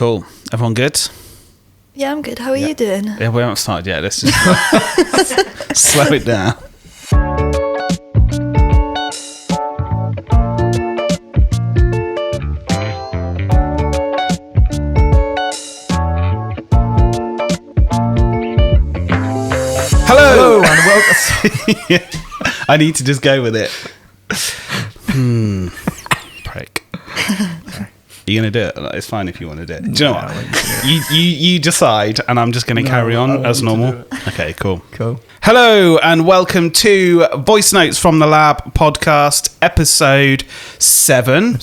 Cool. Everyone good? Yeah, I'm good. How are you doing? Yeah, we haven't started yet. Let's just slow it down. Hello and welcome. I need to just go with it. Prick. Are you going to do it? It's fine if you want to do it. Do you know what? You decide, and I'm just going to carry on as normal. Okay, cool. Hello, and welcome to Voice Notes from the Lab podcast, episode 7.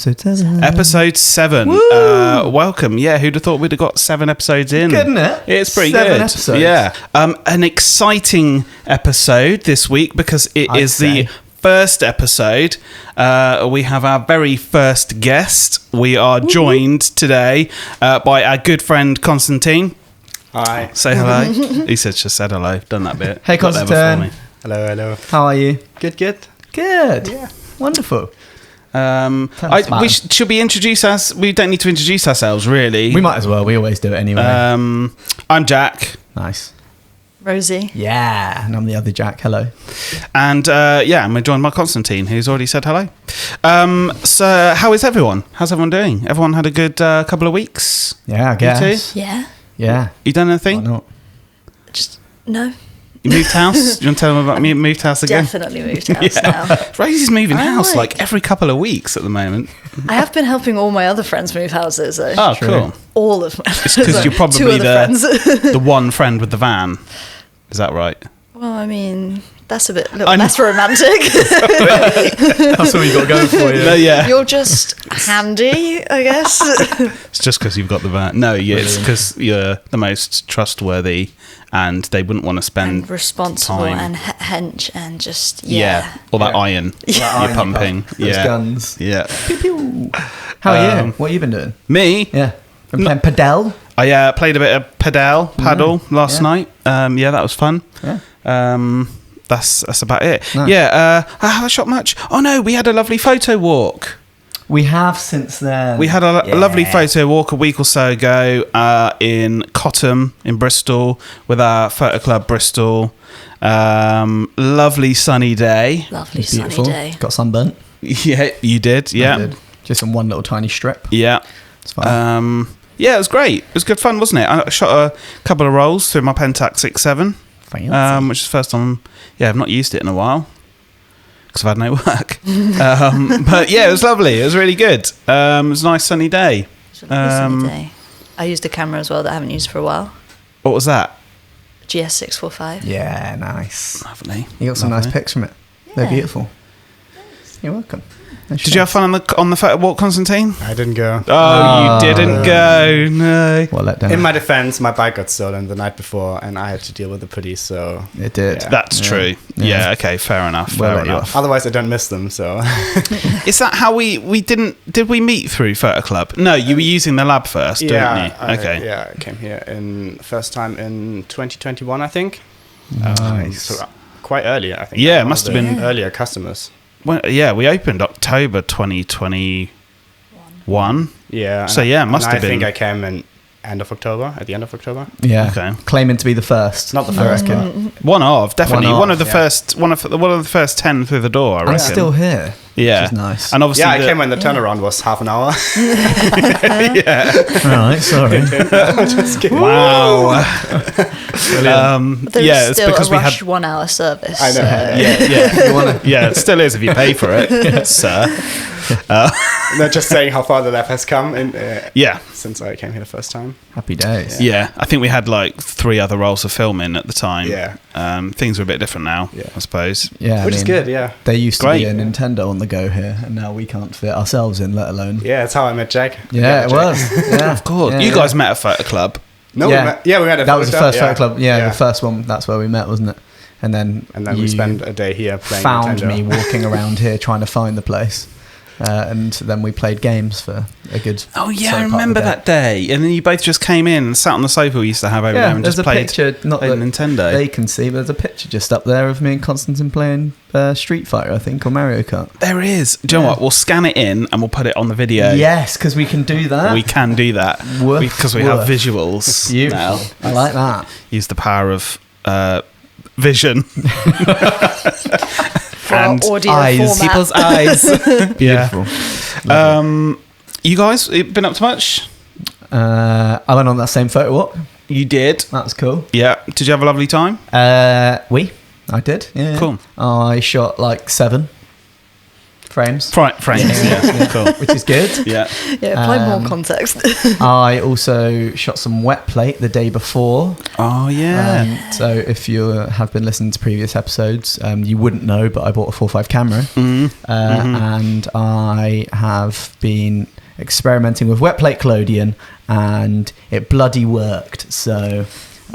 Episode 7. Welcome. Yeah, who'd have thought we'd have got 7 episodes in? Good, isn't it? It's pretty 7 good. episodes. Yeah. An exciting episode this week because it is the first episode. We have our very first guest. We are joined today by our good friend Konstantin. Hi. Say hello. He just said hello. Done that bit. Hey, Got there before Konstantin. me. Hello. How are you? Good. Good. Yeah. Wonderful. Should we introduce us? We don't need to introduce ourselves, really. We might as well. We always do it anyway. I'm Jack. Nice. Rosie. Yeah. And I'm the other Jack. Hello. And and we're joined by Konstantin, who's already said hello. So how is everyone? How's everyone doing? Everyone had a good couple of weeks? Yeah, I guess. Yeah. Yeah. You done anything? Why not? Just no. You moved house? Do you want to tell them about me moved house again? Definitely moved house now. Rosie's moving I house like- like every couple of weeks at the moment. I have been helping all my other friends move houses though. Oh, True. cool. All of my It's because you're two probably other friends. the one friend with the van. Is that right? Well, I mean, that's a bit I little know. less romantic. That's what you got going for you. No, yeah. You're just handy, I guess. It's just because you've got the van. No, yeah, it's because you're the most trustworthy and they wouldn't want to spend And responsible time. and hench and just all that iron That you're iron pumping. pump, those Yeah. guns. Yeah. Pew, pew. How are you? What have you been doing? Me? Yeah. Been playing padel? I played a bit of paddle last night. Yeah, that was fun. Yeah. That's about it. Nice. Yeah. I haven't shot much. Oh no, we had a lovely photo walk. We have since then. We had a lovely photo walk a week or so ago in Cottam in Bristol with our photo club Bristol. Lovely sunny day. Lovely It's beautiful. sunny day. Got sunburnt. Yeah, you did. Yeah. I did. Just in one little tiny strip. Yeah. It's fine. Yeah, it was great. It was good fun, wasn't it? I shot a couple of rolls through my Pentax 6.7, Fancy. which is the first time. Yeah, I've not used it in a while because I've had no work. But yeah, it was lovely. It was really good. It was a nice sunny day. It was a lovely sunny day. I used a camera as well that I haven't used for a while. What was that? GS645. Yeah, nice. Lovely. You got some Lovely. nice pics from it. They're Yeah. beautiful. You're welcome. Did you have fun on the photo walk, Konstantin? I didn't go. Oh, you didn't go. No. What let down? In my defense, my bike got stolen the night before, and I had to deal with the police. So It did. Yeah. That's true. Yeah. Okay. Fair enough. We'll Fair let you enough. otherwise, I don't miss them. So Is that how we did we meet through Photo Club? No, you were using the lab first, didn't you? Okay. I came here first time in 2021, I think. Nice. So quite early, I think. Yeah, I'm it one must of have the been- earlier customers. Well, yeah, we opened October 2021. Yeah. So, yeah, it must and have I think been- I came in at the end of October. Yeah. Okay. Claiming to be the first. Not the I first, reckon. One of definitely One one of, of the yeah. first one of the first 10 through the door. I reckon. I'm still here. yeah, Which is nice. And obviously, Yeah, I came when the turnaround was half an hour. Right, sorry. Just kidding. wow. But there Yeah, is it's still because a we rush had 1 hour service. I know. so- yeah, it still is if you pay for it, sir. No, just saying how far the lab has come Yeah. since I came here the first time. Happy days. Yeah, I think we had like 3 other rolls of film in at the time. Yeah. Things are a bit different now, Yeah. I suppose. Yeah, Which is good, yeah. There used to Great. be a Nintendo on the go here, and now we can't fit ourselves in, let alone. Yeah, that's how I met Jack. Yeah, it Jack. was. Yeah. Of course. Yeah, you yeah. guys met at Photo Club. No, Yeah. we met at That was the first photo club. Yeah, Yeah. the first one. That's where we met, wasn't it? And then And then we you spent a day here playing found Nintendo. me walking around here trying to find the place. and then we played games for a good. Oh yeah, I remember that day. And then you both just came in and sat on the sofa we used to have over there and just played. Picture, not played that Nintendo. They can see, but there's a picture just up there of me and Konstantin playing Street Fighter, I think, or Mario Kart. There is. Do you know what? We'll scan it in and we'll put it on the video. Yes, because we can do that. We can do that because we have visuals. Beautiful. Now. I like that. Use the power of vision. For and audio eyes. Format. People's eyes. Beautiful. You guys been up to much? I went on that same photo walk. You did. That was cool. Yeah. Did you have a lovely time? I did. Yeah. Cool. I shot like 7 frames. Frames. Yeah. Cool. Which is good. Yeah. Yeah, apply more context. I also shot some wet plate the day before. Oh yeah. So if you have been listening to previous episodes, you wouldn't know, but I bought a 4.5 camera, and I have been experimenting with wet plate collodion, and it bloody worked. So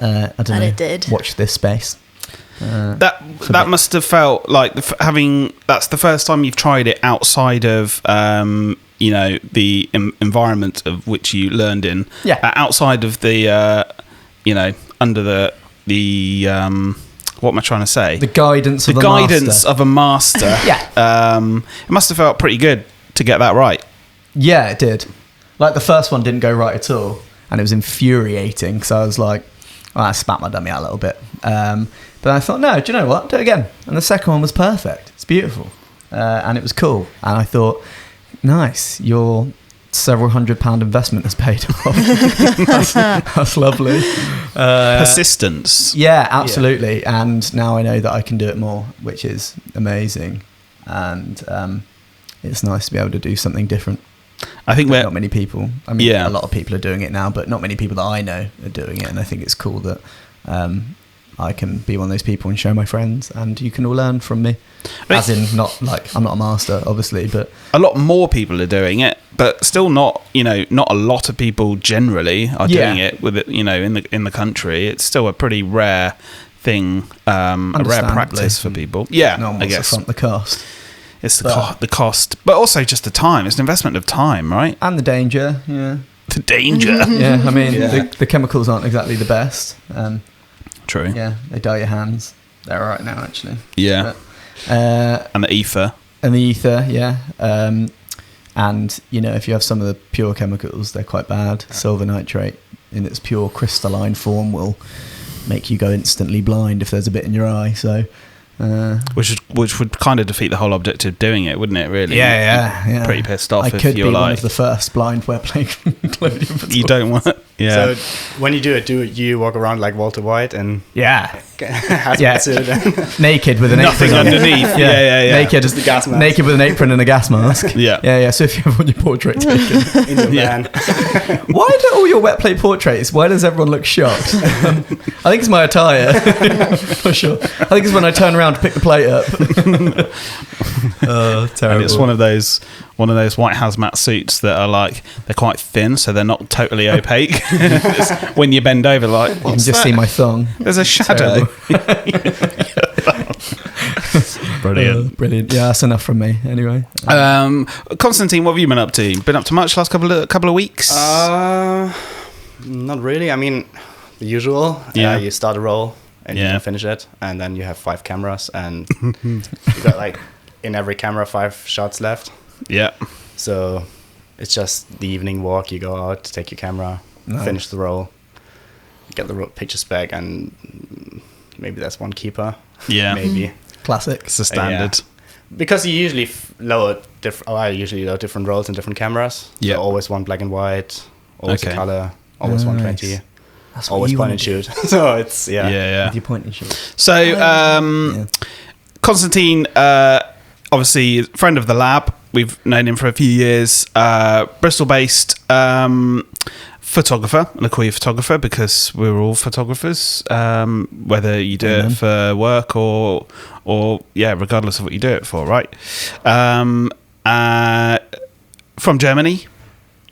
I don't know. It did. Watch this space. That must have felt like that's the first time you've tried it outside of the environment of which you learned in. Yeah. Outside of the under the what am I trying to say? The guidance of a master. Yeah. It must have felt pretty good to get that right. Yeah, it did. Like the first one didn't go right at all, and it was infuriating because I was like, I spat my dummy out a little bit. But I thought, no, do you know what? Do it again. And the second one was perfect. It's beautiful. And it was cool. And I thought, nice, your several £100 investment has paid off. that's lovely. Persistence. Yeah, absolutely. Yeah. And now I know that I can do it more, which is amazing. And it's nice to be able to do something different. I think not many people. I mean, a lot of people are doing it now, but not many people that I know are doing it. And I think it's cool that I can be one of those people and show my friends, and you can all learn from me. As in, not like I'm not a master, obviously, but a lot more people are doing it, but still not a lot of people generally are doing it with it. In the country, it's still a pretty rare thing, a rare practice for people. Yeah, no one wants to front the cost. It's the cost, but also just the time. It's an investment of time, right? And the danger, yeah. The danger. Yeah, I mean, the chemicals aren't exactly the best. True. Yeah, they dye your hands. They're all right now, actually. Yeah. And the ether. Yeah. And, if you have some of the pure chemicals, they're quite bad. Silver nitrate in its pure crystalline form will make you go instantly blind if there's a bit in your eye, so... which would kind of defeat the whole objective of doing it, wouldn't it? Really? Yeah. Pretty pissed off. I if could you're be like, one of the first blind wet plate. You don't want. Yeah. So when you do you walk around like Walter White and naked with an nothing apron underneath? Yeah. Naked, just the gas mask. Naked with an apron and a gas mask. Yeah. So if you have your portrait taken in the van. Why do all your wet plate portraits? Why does everyone look shocked? I think it's my attire. For sure. I think it's when I turn around to pick the plate up. Oh, terrible. And it's one of those white hazmat suits that are like, they're quite thin, so they're not totally opaque. When you bend over, like, you can just see my thong. There's a shadow. Brilliant. Yeah, that's enough from me. Anyway, Konstantin, what have you been up to? Been up to much last couple of weeks? Not really. I mean, the usual. Yeah. You start a roll and you can finish it, and then you have 5 cameras, and you got like in every camera 5 shots left. Yeah. So it's just the evening walk. You go out, take your camera, finish the roll, get the pictures back, and maybe that's one keeper. Yeah. Maybe. Classic. It's a standard. Because you usually I usually load different rolls in different cameras. Yeah. So always one black and white, always a color, always 120. That's always point and shoot. So it's Yeah. With your point and shoot. So Konstantin, obviously friend of the lab. We've known him for a few years. Bristol-based photographer, and I call you photographer because we're all photographers. Whether you do it for work or regardless of what you do it for, right? From Germany.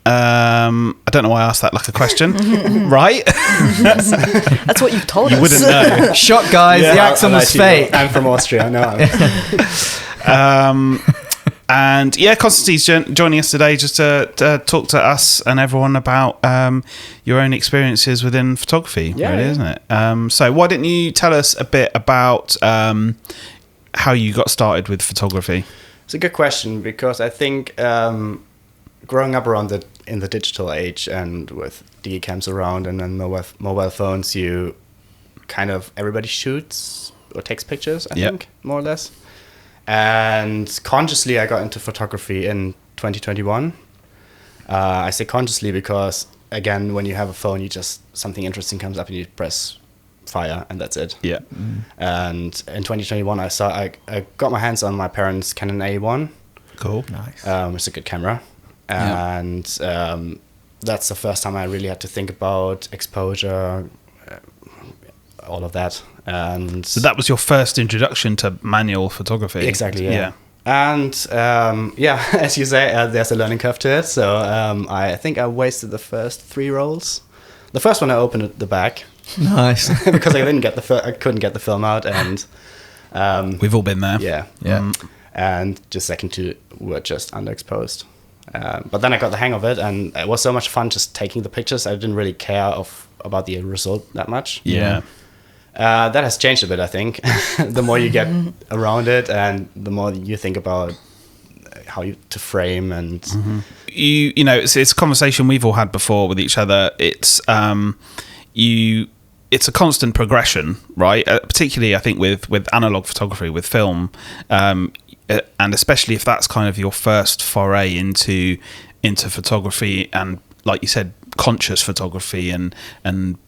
I don't know why I asked that like a question, right? That's what you've told us. You wouldn't know. Shock, guys. The accent was fake. I'm from Austria. No. And yeah, Konstantin's joining us today just to talk to us and everyone about your own experiences within photography, really, isn't it? So why don't you tell us a bit about how you got started with photography? It's a good question, because I think growing up in the digital age and with digicams around and then mobile phones, everybody shoots or takes pictures, I think, more or less. And consciously, I got into photography in 2021. I say consciously because, again, when you have a phone, something interesting comes up and you press fire, and that's it. Yeah. And in 2021, I got my hands on my parents' Canon A1. Cool. Nice. It's a good camera. And that's the first time I really had to think about exposure, all of that. And so that was your first introduction to manual photography. Exactly. Yeah. And as you say, there's a learning curve to it. So I think I wasted the first 3 rolls. The first one I opened at the back. Nice. Because I couldn't get the film out, and we've all been there. Yeah. And just second 2 were just underexposed. But then I got the hang of it, and it was so much fun just taking the pictures. I didn't really care about the result that much. Yeah. That has changed a bit, I think. The more you get around it, and the more you think about how to frame and you know, it's a conversation we've all had before with each other. It's it's a constant progression, right? Particularly, I think with analog photography, with film, and especially if that's kind of your first foray into photography, and like you said, conscious photography, and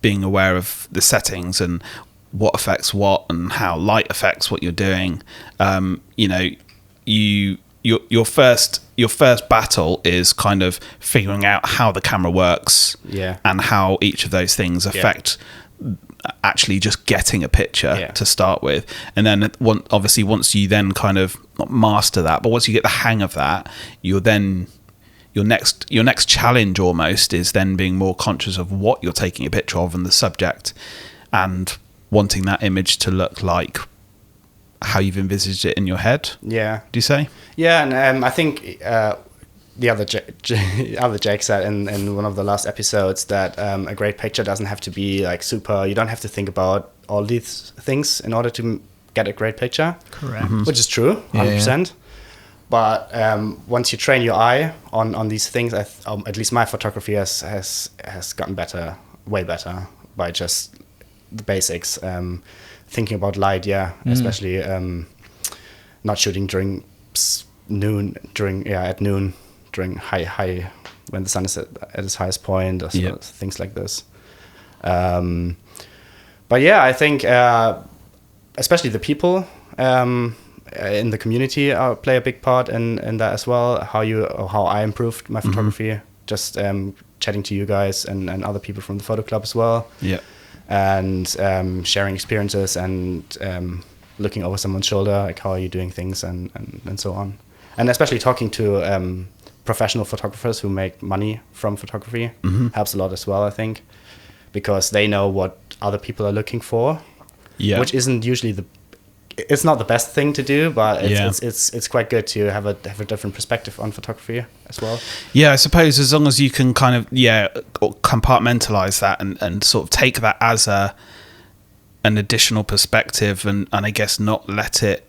being aware of the settings and what affects what and how light affects what you're doing. You know, your first battle is kind of figuring out how the camera works, and how each of those things affect actually just getting a picture to start with. And then obviously once you then kind of not master that, but once you get the hang of that, your next challenge almost is then being more conscious of what you're taking a picture of and the subject, and wanting that image to look like how you've envisaged it in your head. Yeah. Do you say? Yeah, and I think the other Jake said in one of the last episodes that a great picture doesn't have to be like super. You don't have to think about all these things in order to get a great picture. Correct. Which is true, 100%. But once you train your eye on these things, at least my photography has gotten better, way better, by just the basics. Thinking about light, especially not shooting during noon, at noon, during high when the sun is at its highest point, or things like this. But yeah, I think especially the people in the community play a big part in that as well. How I improved my photography, just chatting to you guys and other people from the photo club as well. Yeah. And sharing experiences and looking over someone's shoulder, like how are you doing things, and so on. And especially talking to professional photographers who make money from photography helps a lot as well, I think, because they know what other people are looking for, which isn't usually it's not the best thing to do, but it's quite good to have a different perspective on photography as well. Yeah, I suppose as long as you can kind of compartmentalize that and sort of take that as an additional perspective, and I guess not let it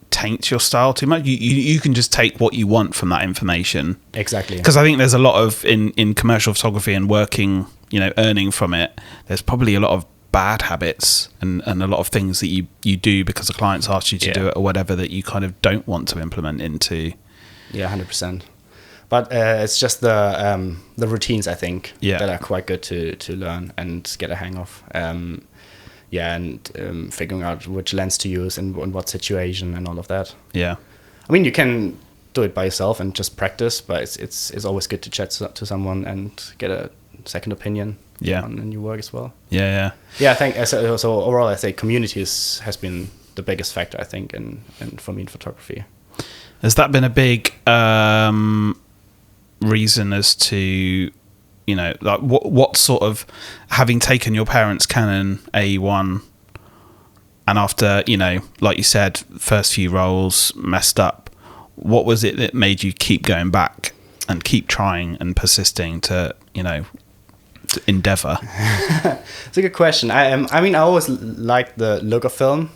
taint your style too much. You can just take what you want from that information. Exactly. Because I think there's a lot of in commercial photography and working, earning from it, there's probably a lot of bad habits and a lot of things that you do because the clients asked you to do it or whatever, that you kind of don't want to implement into. Yeah, 100%. But it's just the routines, I think, that are quite good to learn and get a hang of. And figuring out which lens to use and in what situation and all of that. Yeah. I mean, you can do it by yourself and just practice, but it's always good to chat to someone and get a second opinion on your work as well. Yeah, I think so overall, I say community has been the biggest factor, I think, and for me in photography. Has that been a big reason as to, like what sort of, having taken your parents' Canon A1 and after, like you said, first few rolls messed up, what was it that made you keep going back and keep trying and persisting to endeavour? It's a good question. I mean, I always liked the look of film,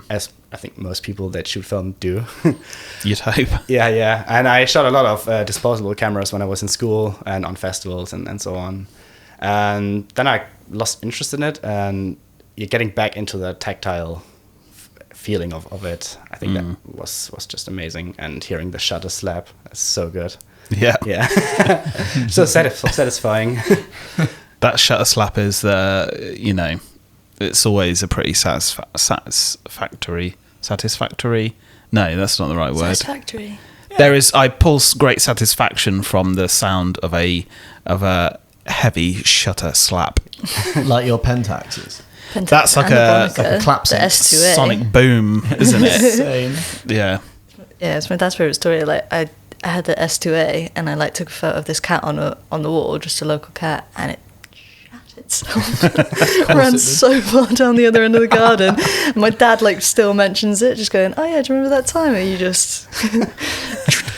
as I think most people that shoot film do. You'd hope. Yeah. And I shot a lot of disposable cameras when I was in school and on festivals and so on. And then I lost interest in it, and you're getting back into the tactile feeling of it. I think that was just amazing. And hearing the shutter slap, that's so good. Yeah. So satisfying. That shutter slap is it's always a pretty satisfactory. No, that's not the right word. Satisfactory. I pull great satisfaction from the sound of a heavy shutter slap. Like your Pentaxes. That's like a clap the S2A. sonic boom, isn't it? Insane. Yeah. Yeah, it's my dad's favourite story. Like I had the S2A, and I took a photo of this cat on the wall, just a local cat, and it shat itself. Ran so far down the other end of the garden. And my dad still mentions it, just going, "Oh yeah, do you remember that time where you just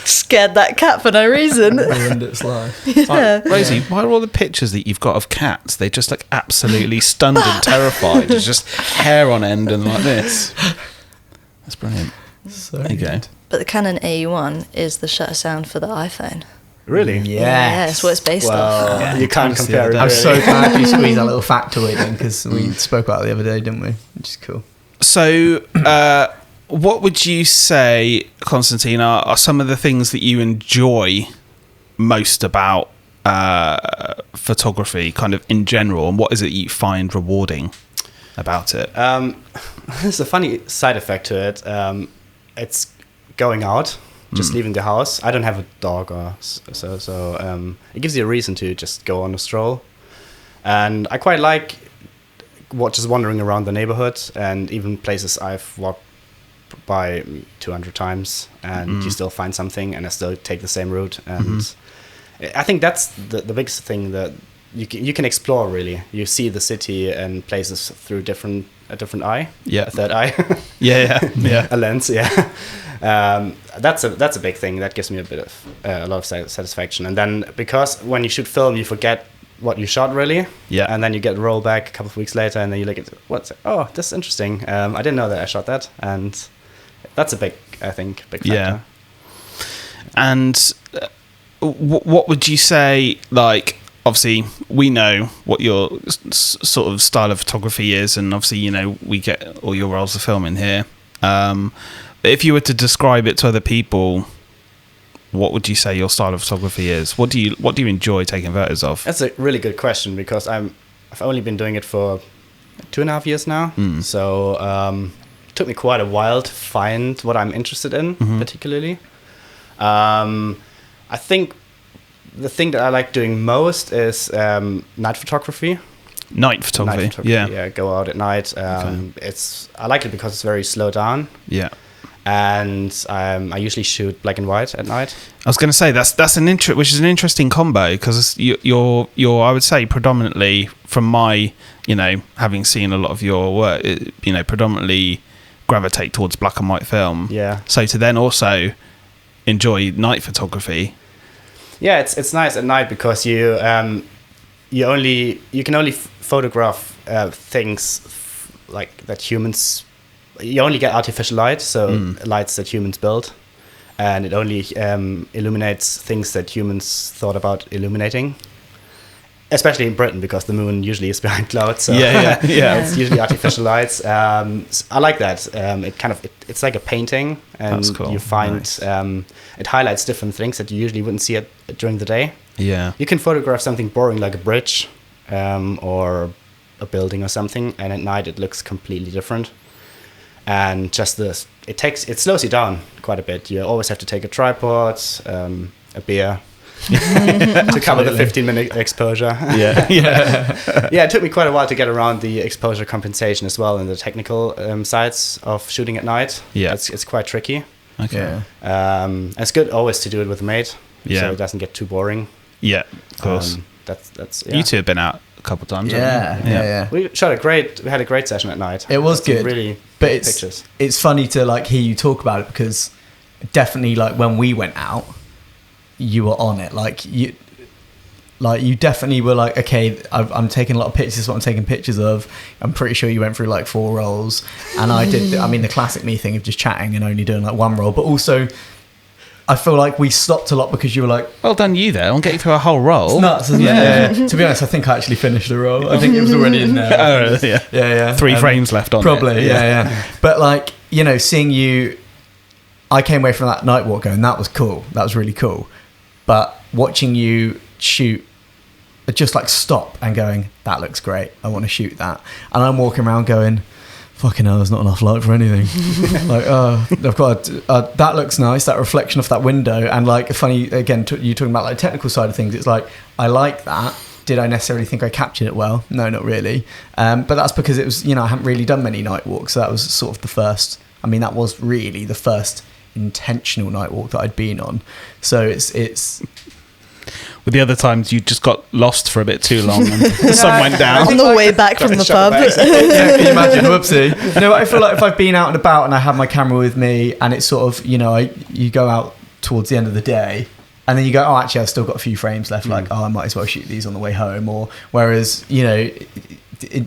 scared that cat for no reason?" Ruined its life. Yeah. Rosie, why are all the pictures that you've got of cats, they just look absolutely stunned and terrified? It's just hair on end and like this. That's brilliant. So there you go. But the Canon AE1 is the shutter sound for the iPhone. Really? Yeah, that's what it's based off. Yeah, you can't compare it. I'm really. so glad you squeezed that little factoid in, because we spoke about it the other day, didn't we? Which is cool. So, what would you say, Konstantin, are some of the things that you enjoy most about photography, kind of in general, and what is it you find rewarding about it? There's a funny side effect to it. It's going out, just leaving the house. I don't have a dog, or so it gives you a reason to just go on a stroll. And I quite like just wandering around the neighborhood, and even places I've walked by 200 times, and you still find something, and I still take the same route. And I think that's the biggest thing, that you can explore, really. You see the city and places through a different eye, a third eye, a lens, that's a big thing. That gives me a lot of satisfaction. And then, because when you shoot film, you forget what you shot, really, and then you get roll back a couple of weeks later, and then you look at this is interesting. I didn't know that I shot that, and that's a big factor. Yeah. And what would you say, obviously we know what your sort of style of photography is, and obviously we get all your rolls of film in here, but if you were to describe it to other people, what would you say your style of photography is? What do you enjoy taking photos of? That's a really good question, because I've only been doing it for 2.5 years now. So it took me quite a while to find what I'm interested in, particularly. I think the thing that I like doing most is night photography. Night photography. Yeah, go out at night. I like it because it's very slow down. Yeah. And I usually shoot black and white at night. I was going to say that's which is an interesting combo, because you're I would say predominantly, from my having seen a lot of your work, predominantly gravitate towards black and white film. Yeah. So to then also enjoy night photography. Yeah, it's nice at night, because you can only photograph things like that humans. You only get artificial light, so lights that humans build, and it only illuminates things that humans thought about illuminating. Especially in Britain, because the moon usually is behind clouds. So yeah. It's usually artificial lights. So I like that. It's like a painting, and that's cool. You find Nice. It highlights different things that you usually wouldn't see during the day. Yeah. You can photograph something boring like a bridge, or a building or something, and at night it looks completely different. And just it slows you down quite a bit. You always have to take a tripod, a beer, to cover the 15-minute exposure. Yeah. Yeah, it took me quite a while to get around the exposure compensation as well, and the technical sides of shooting at night. Yeah. It's quite tricky. Okay. It's good always to do it with a mate, Yeah. so it doesn't get too boring. Yeah, of course. That's You two have been out a couple of times. haven't you? Yeah. We had a great session at night. It was Some good. really But good pictures. it's funny to hear you talk about it, because definitely like when we went out, you were on it. Like you definitely were like, okay, I'm taking a lot of pictures. This is what I'm taking pictures of. I'm pretty sure you went through like 4 rolls, and I did. I mean, the classic me thing of just chatting and only doing like 1 roll. But also, I feel like we stopped a lot because you were like, well done you there. I'll get you through a whole roll. It's nuts, isn't it? Yeah. To be honest, I think I actually finished the roll. I think it was already in there. Oh, yeah. Yeah. 3 frames left on probably, it. Yeah. But like, you know, seeing you, I came away from that night walk going, that was cool. That was really cool. But watching you shoot, just like stop and going, that looks great. I want to shoot that. And I'm walking around going, fucking hell, there's not enough light for anything. Like, I've got that looks nice, that reflection off that window. And like, funny, again, you talking about like technical side of things. It's like, I like that. Did I necessarily think I captured it well? No, not really. But that's because it was, you know, I haven't really done many night walks. So that was sort of the first, I mean, that was really the first intentional night walk that I'd been on. So it's with the other times you just got lost for a bit too long and the sun went down on the way back from the pub. Yeah, can you imagine? Whoopsie. No, I feel like if I've been out and about and I have my camera with me and it's sort of, you know, you go out towards the end of the day and then you go, oh, actually I've still got a few frames left, like, oh, I might as well shoot these on the way home. Or whereas, you know,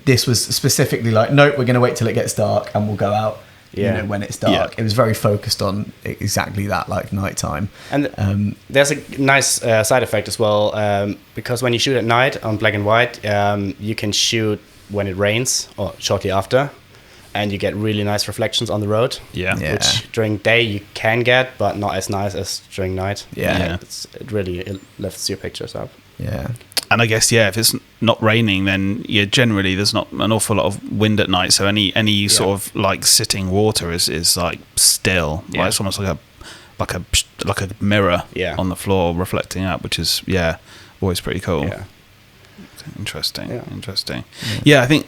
this was specifically like, nope, we're going to wait till it gets dark and we'll go out. You know, when it's dark. It was very focused on exactly that, like nighttime. And there's a nice side effect as well, because when you shoot at night on black and white, you can shoot when it rains or shortly after, and you get really nice reflections on the road. Which during day you can get, but not as nice as during night. It really lifts your pictures up. And I guess, if it's not raining, then generally there's not an awful lot of wind at night. So any sort of like sitting water is like still. Like it's almost like a mirror on the floor reflecting up, which is always pretty cool. Interesting. I think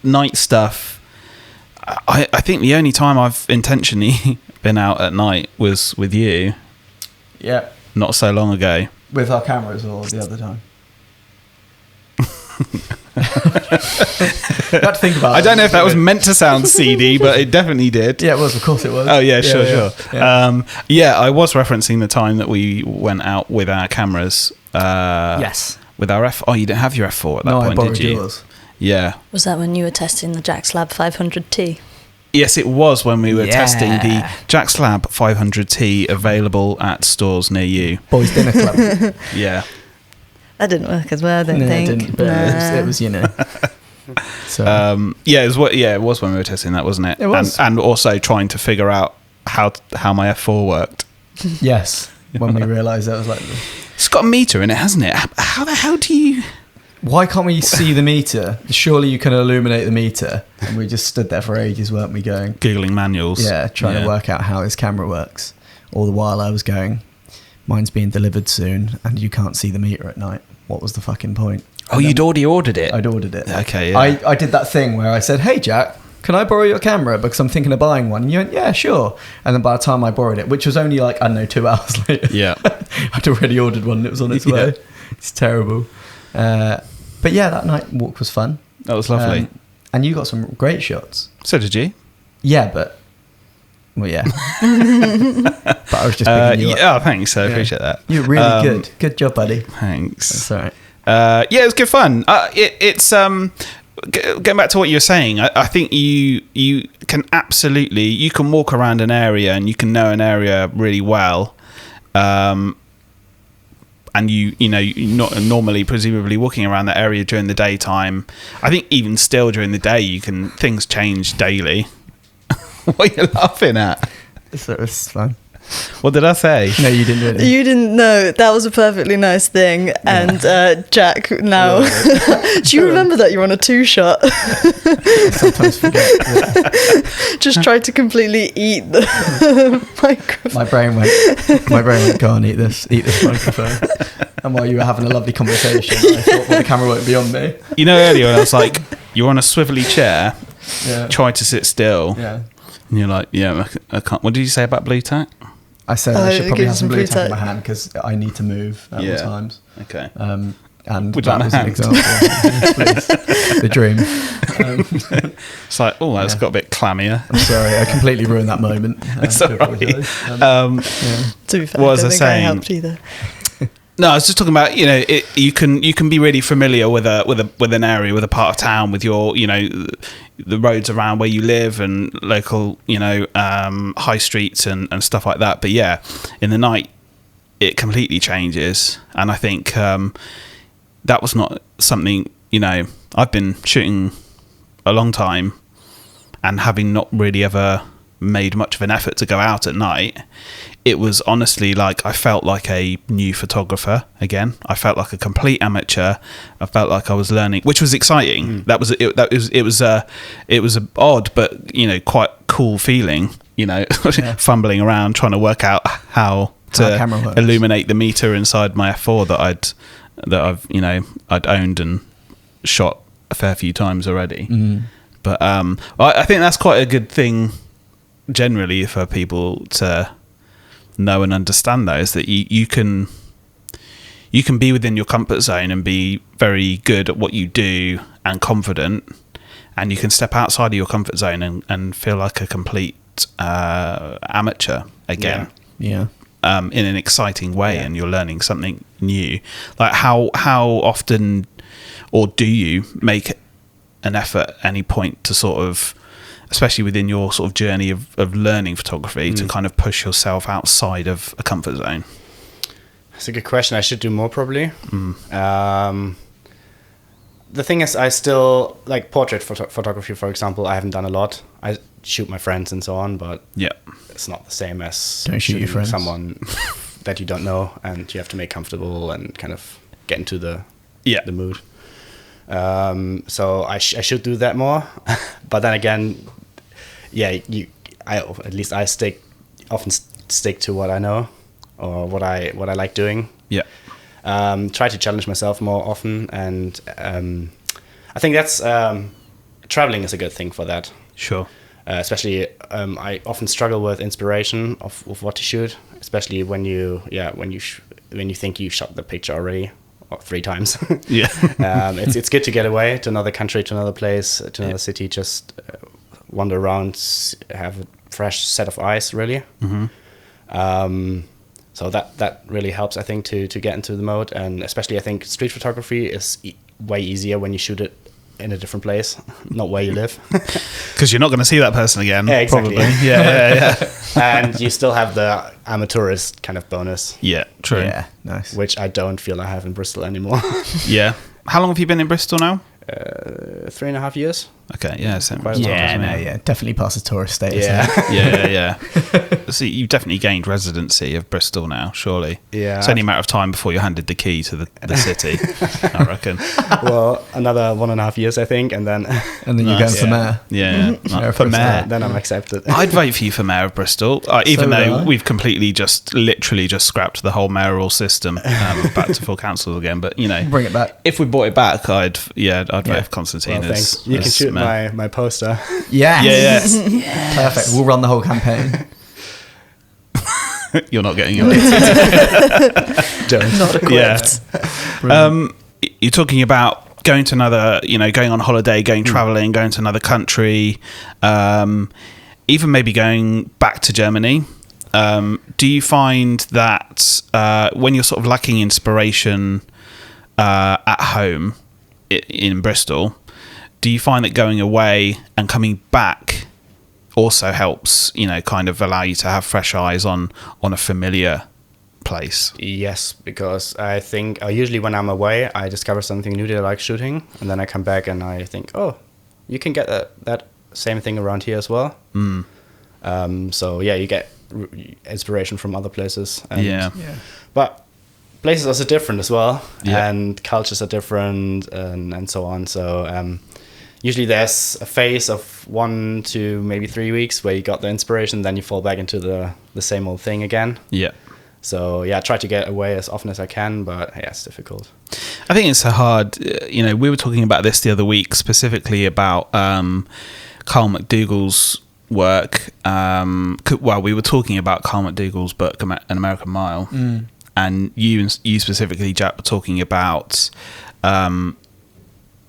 night stuff. I think the only time I've intentionally been out at night was with you. Yeah. Not so long ago. With our cameras or the other time? I had to think about it. I don't know if that was meant to sound seedy, but it definitely did. Yeah, it was. Of course it was. Oh, yeah, sure. Yeah. I was referencing the time that we went out with our cameras. Yes. With our F... Oh, you didn't have your F4 at that point, did you? Yours. Yeah. Was that when you were testing the JackSlab 500T? Yes, it was when we were testing the JackSlab 500T available at stores near you. Boys Dinner Club. Yeah. That didn't work as well, I don't think. It didn't, but it was, you know. So. It was when we were testing that, wasn't it? It was. And also trying to figure out how my F4 worked. Yes, when we realised that was like... It's got a meter in it, hasn't it? How the hell do you... Why can't we see the meter? Surely you can illuminate the meter. And we just stood there for ages, weren't we, going... Googling manuals. Yeah, trying to work out how this camera works. All the while I was going, mine's being delivered soon, and you can't see the meter at night. What was the fucking point? Oh, you'd already ordered it? I'd ordered it. Okay, yeah. I did that thing where I said, hey, Jack, can I borrow your camera? Because I'm thinking of buying one. And you went, yeah, sure. And then by the time I borrowed it, which was only like, I don't know, 2 hours later. Yeah. I'd already ordered one and it was on its way. It's terrible. But yeah, that night walk was fun. That was lovely. And you got some great shots. So did you? Yeah, but... Well, yeah. But I was just picking you up. Oh, thanks. I appreciate that. You're really good. Good job, buddy. Thanks. That's all right. Yeah, it was good fun. It's going back to what you were saying. I think you can absolutely, you can walk around an area and you can know an area really well, and you know you're not normally presumably walking around that area during the daytime. I think even still during the day, things change daily. What are you laughing at? So it was fun. What did I say? No, you didn't really. You didn't know. That was a perfectly nice thing. And Jack, now, do you remember that you're on a 2-shot? I sometimes forget. Just tried to completely eat the microphone. My brain went, go on, eat this microphone. And while you were having a lovely conversation, I thought, well, the camera won't be on me. You know, earlier when I was like, you're on a swivelly chair, try to sit still. Yeah. And you're like, I can't. What did you say about blue tack? I said I should probably have some blue tack in my hand because I need to move at all times. Okay. And Would that was an example. Yes, please. The dream. It's like, oh, that's got a bit clammier. I'm sorry, I completely ruined that moment. It's all right. To be fair, What was I I don't think I saying? helped either. No, I was just talking about, you can be really familiar with an area, with a part of town, with your, the roads around where you live and local, high streets and stuff like that. But yeah, in the night, it completely changes. And I think that was not something, I've been shooting a long time and having not really ever made much of an effort to go out at night. It was honestly like I felt like a new photographer again. I felt like a complete amateur. I felt like I was learning, which was exciting. It was a odd but quite cool feling. Fumbling around trying to work out how to illuminate the meter inside my F4 I'd owned and shot a fair few times already. But I think that's quite a good thing generally for people to know and understand, though, is that you can be within your comfort zone and be very good at what you do and confident, and you can step outside of your comfort zone and feel like a complete amateur again. Yeah. In an exciting way, and you're learning something new. Like how often, or do you make an effort at any point to sort of, especially within your sort of journey of learning photography, to kind of push yourself outside of a comfort zone? That's a good question. I should do more probably. The thing is, I still like portrait photography, for example. I haven't done a lot. I shoot my friends and so on, but it's not the same as shooting someone that you don't know, and you have to make comfortable and kind of get into the mood. So I should do that more, but then again, I often stick to what I know or what I like doing. Yeah. Try to challenge myself more often, and I think that's traveling is a good thing for that. Sure. Especially, I often struggle with inspiration of what to shoot, especially when you think you shot the picture already 3 times. It's good to get away to another country, to another place, to another city, just wander around, have a fresh set of eyes, really. So that really helps, I think, to get into the mode, and especially I think street photography is way easier when you shoot it in a different place, not where you live, because you're not going to see that person again. Yeah, exactly. Probably. Yeah. And you still have the amateurist kind of bonus. Yeah, true. Yeah, nice. Which I don't feel I have in Bristol anymore. Yeah. How long have you been in Bristol now? 3.5 years. Okay, yeah, definitely past the tourist status. Yeah. So you've definitely gained residency of Bristol now, surely. Yeah. It's only a matter of time before you're handed the key to the city, I reckon. Well, another 1.5 years, I think, and then you're going for mayor. Yeah, for mayor. Then I'm accepted. I'd vote for you for mayor of Bristol, even though we've completely literally scrapped the whole mayoral system back to full council again. But bring it back. If we brought it back, I'd vote for Konstantin. Well, thanks. You can shoot my poster. Yes. Perfect. We'll run the whole campaign. You're not getting elected. Not equipped. Yeah. You're talking about going to another, going on holiday, going traveling, going to another country, even maybe going back to Germany. Do you find that when you're sort of lacking inspiration at home in Bristol, do you find that going away and coming back also helps, kind of allow you to have fresh eyes on a familiar place? Yes, because I think usually when I'm away, I discover something new that I like shooting, and then I come back and I think, oh, you can get that same thing around here as well. So you get inspiration from other places. And, but places are also different as well, and cultures are different, and so on. So usually there's a phase of 1 to maybe 3 weeks where you got the inspiration, then you fall back into the same old thing again. Yeah. So I try to get away as often as I can, but it's difficult. I think it's hard. We were talking about this the other week, specifically about Carl McDougall's work. We were talking about Carl McDougall's book, An American Mile. And you specifically, Jack, were talking about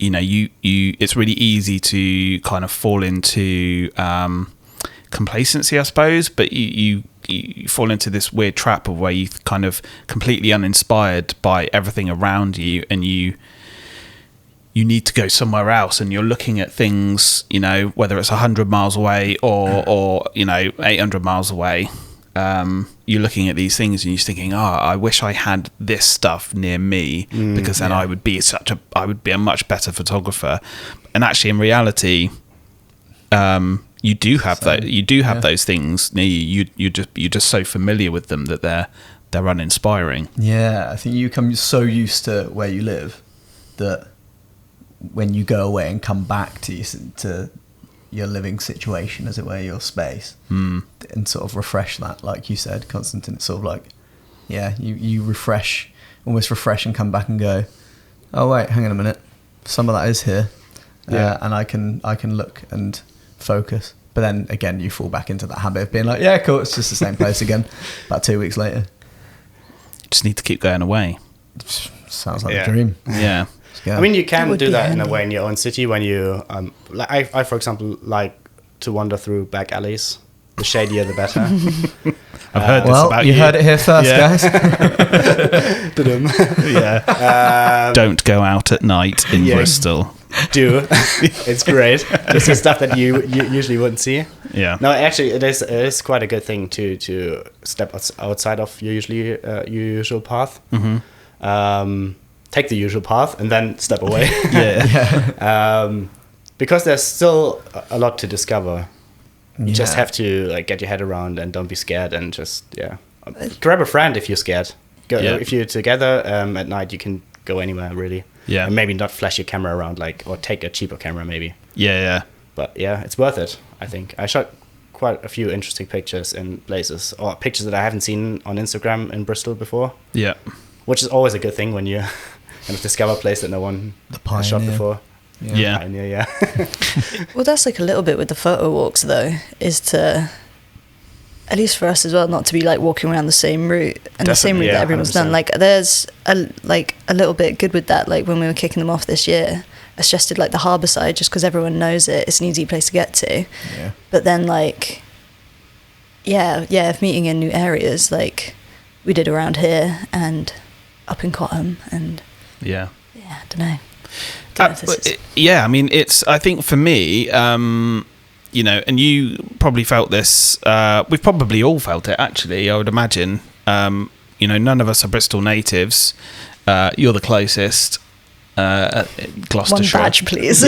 you know, you it's really easy to kind of fall into complacency, I suppose, but you fall into this weird trap of where you kind of completely uninspired by everything around you, and you need to go somewhere else, and you're looking at things, you know, whether it's 100 miles away or you know, 800 miles away. You're looking at these things and you're thinking, I wish I had this stuff near me, because then I would be a much better photographer. And actually, in reality, you do have those things near you. You're just so familiar with them that they're uninspiring. Yeah, I think you become so used to where you live that when you go away and come back to your living situation, as it were, your space, and sort of refresh that, like you said, Konstantin, it's sort of like, you almost refresh and come back and go, oh wait, hang on a minute, some of that is here, and I can look and focus. But then again, you fall back into that habit of being like, yeah, cool, it's just the same place again. About 2 weeks later, just need to keep going away. Sounds like a dream. Yeah. I mean, you can do that in a way in your own city when you, like I for example, like to wander through back alleys. The shadier, the better. I've heard this about you. You heard it here first, guys. Don't go out at night in Bristol. Do. It's great. This is stuff that you usually wouldn't see. Yeah. No, actually, it is quite a good thing to step outside of your usual path. Mm-hmm. Take the usual path and then step away. Because there's still a lot to discover. You just have to like get your head around and don't be scared, and just grab a friend if you're scared. If you're together at night, you can go anywhere really. Yeah, and maybe not flash your camera around, or take a cheaper camera maybe. Yeah. But it's worth it. I think I shot quite a few interesting pictures in places, or pictures that I haven't seen on Instagram in Bristol before. Yeah, which is always a good thing when you kind of discover a place that no one has shot before. Pioneer, Well, that's like a little bit with the photo walks though, is to, at least for us as well, not to be like walking around the same route and the same route that everyone's 100%. Done. Like there's a little bit good with that. Like when we were kicking them off this year, I suggested like the harbour side just because everyone knows it. It's an easy place to get to. Yeah. But then like, if meeting in new areas, like we did around here and up in Cottam and I don't know. I mean, I think for me, you know, and you probably felt this, we've probably all felt it actually, I would imagine. You know, none of us are Bristol natives. You're the closest. Gloucestershire. One badge, please.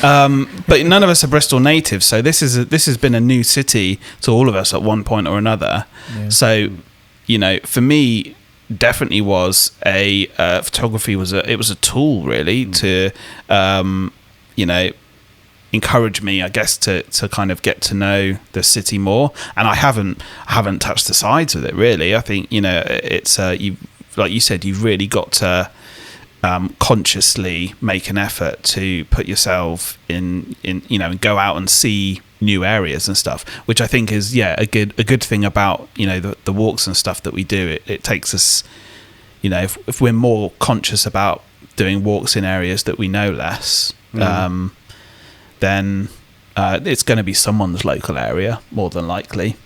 But none of us are Bristol natives, so this has been a new city to all of us at one point or another. Yeah. So, you know, for me, definitely was photography was a tool really to you know, encourage me, I guess, to kind of get to know the city more. And I haven't touched the sides of it really. I think, you know, it's you, like you said, you've really got to consciously make an effort to put yourself in you know, and go out and see new areas and stuff, which I think is a good thing about, you know, the walks and stuff that we do. It takes us, you know, if we're more conscious about doing walks in areas that we know less, then it's going to be someone's local area more than likely.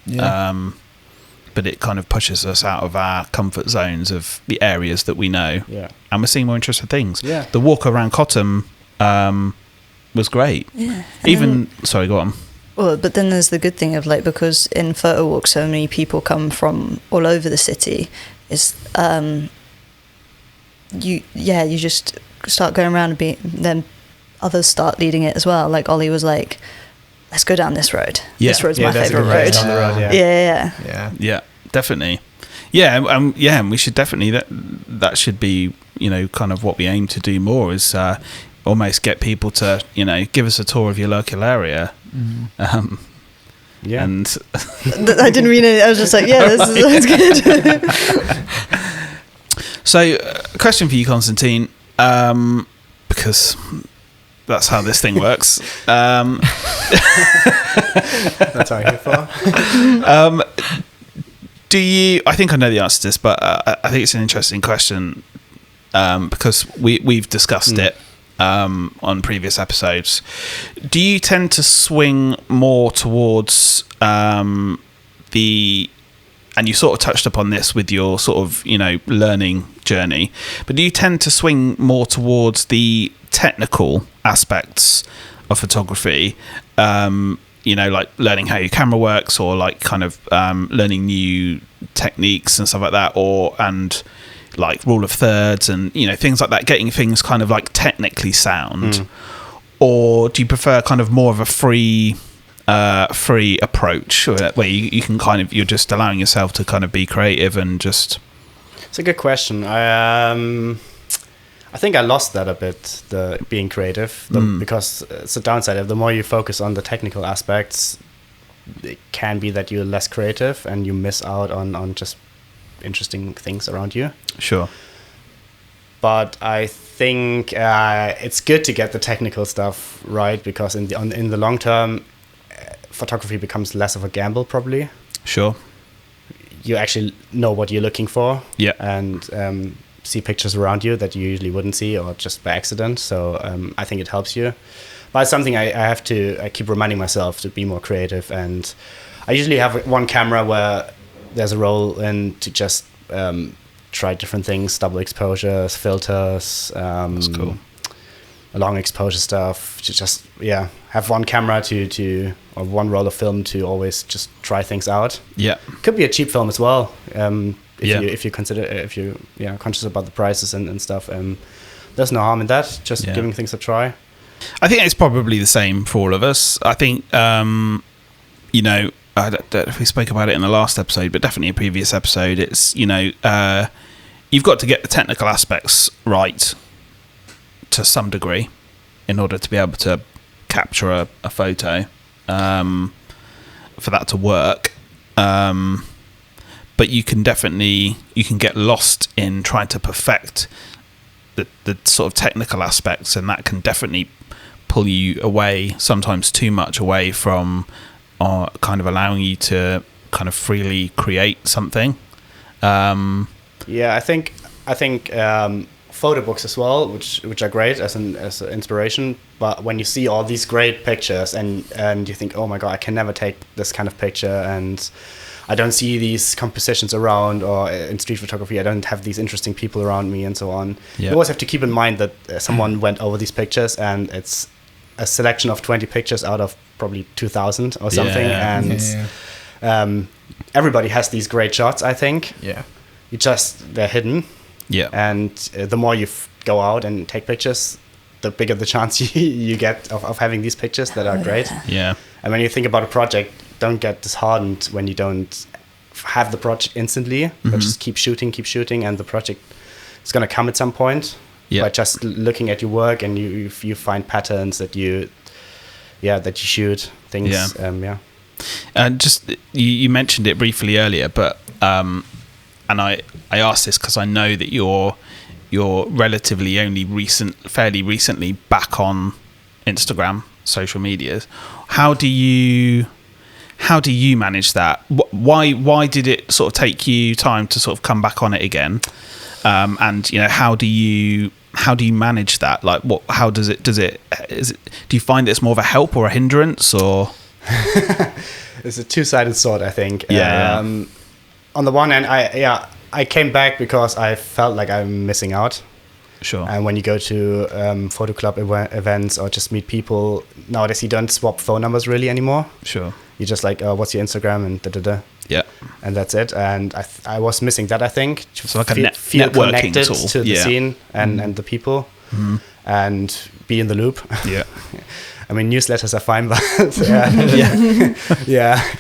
But it kind of pushes us out of our comfort zones of the areas that we know, and we're seeing more interesting things. The walk around Cottam was great. Sorry, go on. Well, but then there's the good thing of like, because in photo walks so many people come from all over the city, is you just start going around and then others start leading it as well. Like Ollie was like, let's go down this road. This road's my favourite road. Down the road. Yeah, definitely. And we should definitely, that should be, you know, kind of what we aim to do more, is almost get people to, you know, give us a tour of your local area. And I didn't mean it. I was just like, that's good. So, a question for you, Konstantin, because that's how this thing works. That's how I hear for. Do you? I think I know the answer to this, but I think it's an interesting question because we've discussed it on previous episodes. Do you tend to swing more towards and you sort of touched upon this with your sort of, learning journey, but do you tend to swing more towards the technical aspects of photography, like learning how your camera works, or like kind of learning new techniques and stuff like that, and like rule of thirds and things like that, getting things kind of like technically sound, or do you prefer kind of more of a free approach where you can kind of, you're just allowing yourself to kind of be creative and just... It's a good question. I think I lost that a bit, the being creative, because it's a downside. The more you focus on the technical aspects, it can be that you're less creative and you miss out on just interesting things around you. Sure. But I think it's good to get the technical stuff right, because in the long term, photography becomes less of a gamble, probably. Sure. You actually know what you're looking for. Yeah. And see pictures around you that you usually wouldn't see, or just by accident. So I think it helps you. But it's something I keep reminding myself to be more creative. And I usually have one camera where there's a role in to just try different things, double exposures, filters. That's cool. Long exposure stuff, to just have one camera or one roll of film to always just try things out. Yeah, could be a cheap film as well, if you consider, if you conscious about the prices and stuff. There's no harm in that, just giving things a try. I think it's probably the same for all of us. I think I don't know if we spoke about it in the last episode, but definitely a previous episode. It's you've got to get the technical aspects right to some degree in order to be able to capture a photo for that to work, but you can get lost in trying to perfect the sort of technical aspects, and that can definitely pull you away, sometimes too much away from kind of allowing you to kind of freely create something. I think photo books as well, which are great as an inspiration. But when you see all these great pictures and you think, oh my god, I can never take this kind of picture, and I don't see these compositions around, or in street photography I don't have these interesting people around me and so on. You always have to keep in mind that someone went over these pictures, and it's a selection of 20 pictures out of probably 2,000 or something. Everybody has these great shots, I think. They're hidden. And the more you go out and take pictures, the bigger the chance you get of having these pictures that are great. And when you think about a project, don't get disheartened when you don't have the project instantly, but just keep shooting, and the project is going to come at some point. By just looking at your work, and you find patterns that you shoot things. And just you mentioned it briefly earlier, but and I asked this because I know that you're relatively fairly recently back on Instagram, social medias. How do you manage that? Why did it sort of take you time to sort of come back on it again? And how do you manage that? Like, how does it? Do you find it's more of a help or a hindrance, or? It's a two-sided sword, I think. On the one hand, I came back because I felt like I'm missing out. Sure. And when you go to photo club events or just meet people, nowadays you don't swap phone numbers really anymore. Sure. You're just like, what's your Instagram, and da-da-da. Yeah. And that's it. And I was missing that, I think. So like a feel networking connected tool to the scene and the people, and be in the loop. Yeah. I mean, newsletters are fine, but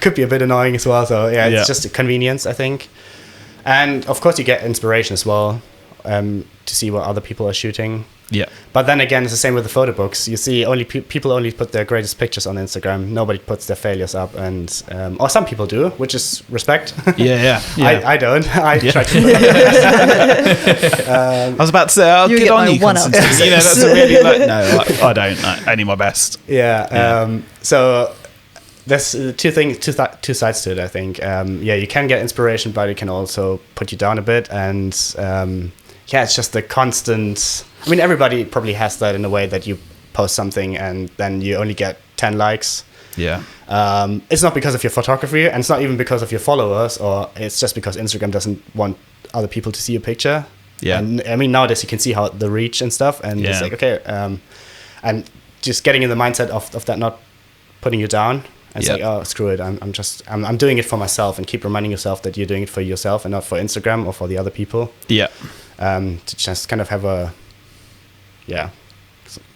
could be a bit annoying as well. So it's just a convenience, I think. And of course, you get inspiration as well, to see what other people are shooting. Yeah. But then again, it's the same with the photo books. You see, only people only put their greatest pictures on Instagram. Nobody puts their failures up, and or some people do, which is respect. Yeah. I don't. I try to. I was about to say, I'll get on you. Constantine. That's a really no. I don't. I only my best. So there's two sides to it, I think. You can get inspiration, but it can also put you down a bit, and it's just the constant I mean, everybody probably has that in a way that you post something and then you only get 10 likes. Yeah. It's not because of your photography, and it's not even because of your followers, or it's just because Instagram doesn't want other people to see your picture. Yeah. And I mean, nowadays you can see how the reach and stuff, and it's like, okay, and just getting in the mindset of that not putting you down and saying, oh, screw it, I'm doing it for myself, and keep reminding yourself that you're doing it for yourself and not for Instagram or for the other people. Yeah. To just kind of have a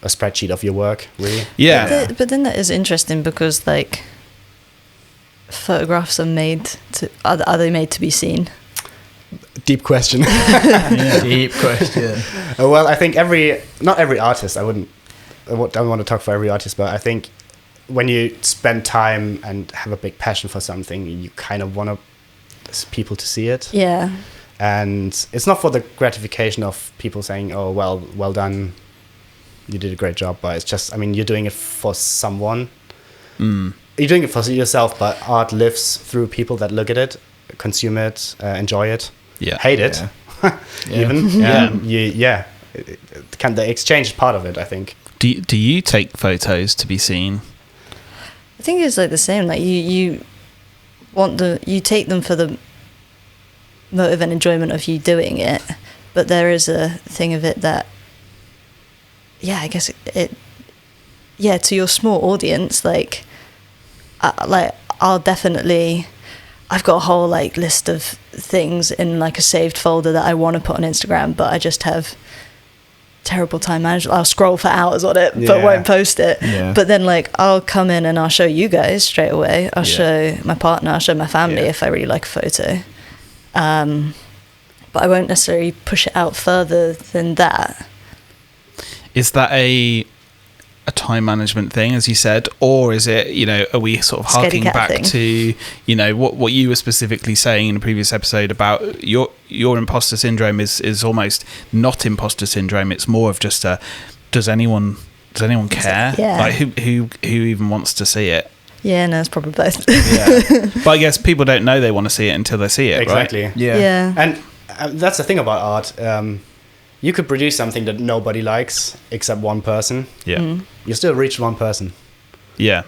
spreadsheet of your work, really. Yeah. But then that is interesting because, like, photographs are made to... Are they made to be seen? Deep question. Deep question. Well, I think not every artist, I don't want to talk for every artist, but I think when you spend time and have a big passion for something, you kind of want people to see it. Yeah. And it's not for the gratification of people saying, oh, well done, you did a great job, but it's just, I mean, you're doing it for someone. You're doing it for yourself, but art lives through people that look at it, consume it, enjoy it, hate it, even. The exchange is part of it, I think. Do you take photos to be seen? I think it's like the same. Like you take them for the motive and enjoyment of you doing it, but there is a thing of it that, I guess to your small audience, like I'll definitely, I've got a whole like list of things in like a saved folder that I want to put on Instagram, but I just have terrible time management. I'll scroll for hours on it, but won't post it. But then like I'll come in and I'll show you guys straight away. I'll show my partner, I'll show my family if I really like a photo. But I won't necessarily push it out further than that. Is that a time management thing, as you said, or is it, are we sort of harking back thing to, what you were specifically saying in a previous episode about your imposter syndrome is almost not imposter syndrome. It's more of just does anyone care? Yeah. Like who even wants to see it? Yeah, no, it's probably both. But I guess people don't know they want to see it until they see it, exactly. Right? Yeah. And that's the thing about art. You could produce something that nobody likes except one person. Yeah. You still reach one person. Yeah.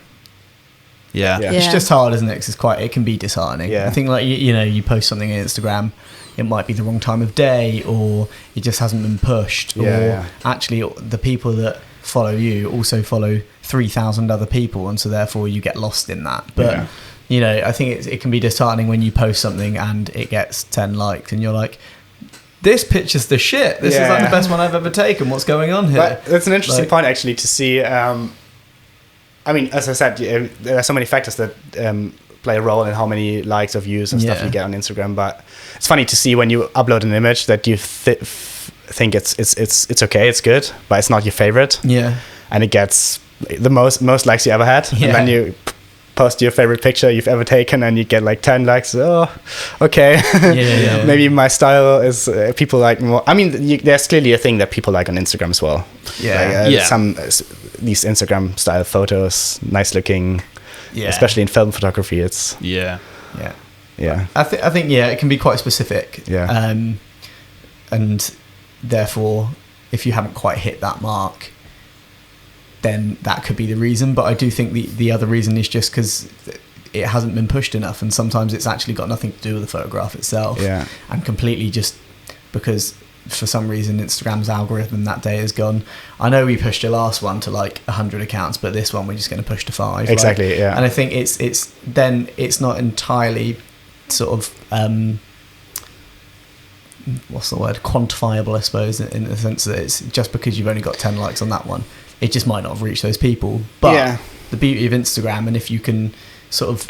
It's just hard, isn't it? 'Cause it can be disheartening. Yeah. I think like you post something on Instagram, it might be the wrong time of day, or it just hasn't been pushed, or actually the people that follow you also follow 3,000 other people, and so therefore you get lost in that. But I think it can be disheartening when you post something and it gets 10 likes, and you're like, this picture's the shit. This is like the best one I've ever taken. What's going on here? But that's an interesting point, actually, to see. I mean, as I said, there are so many factors that play a role in how many likes or views and stuff you get on Instagram. But it's funny to see when you upload an image that you think it's okay, it's good, but it's not your favorite. Yeah. And it gets the most likes you ever had, and then you post your favorite picture you've ever taken and you get like 10 likes. Oh, okay. Maybe my style is people like more. I mean, there's clearly a thing that people like on Instagram as well. Some these Instagram style photos, nice looking, especially in film photography. It's I think it can be quite specific. And therefore, if you haven't quite hit that mark, then that could be the reason. But I do think the other reason is just because it hasn't been pushed enough, and sometimes it's actually got nothing to do with the photograph itself, and completely just because for some reason Instagram's algorithm that day has gone, I know we pushed your last one to like 100 accounts, but this one we're just going to push to 5. Exactly. And I think it's not entirely sort of what's the word, quantifiable, I suppose, in the sense that it's just because you've only got 10 likes on that one, it just might not have reached those people. But the beauty of Instagram, and if you can sort of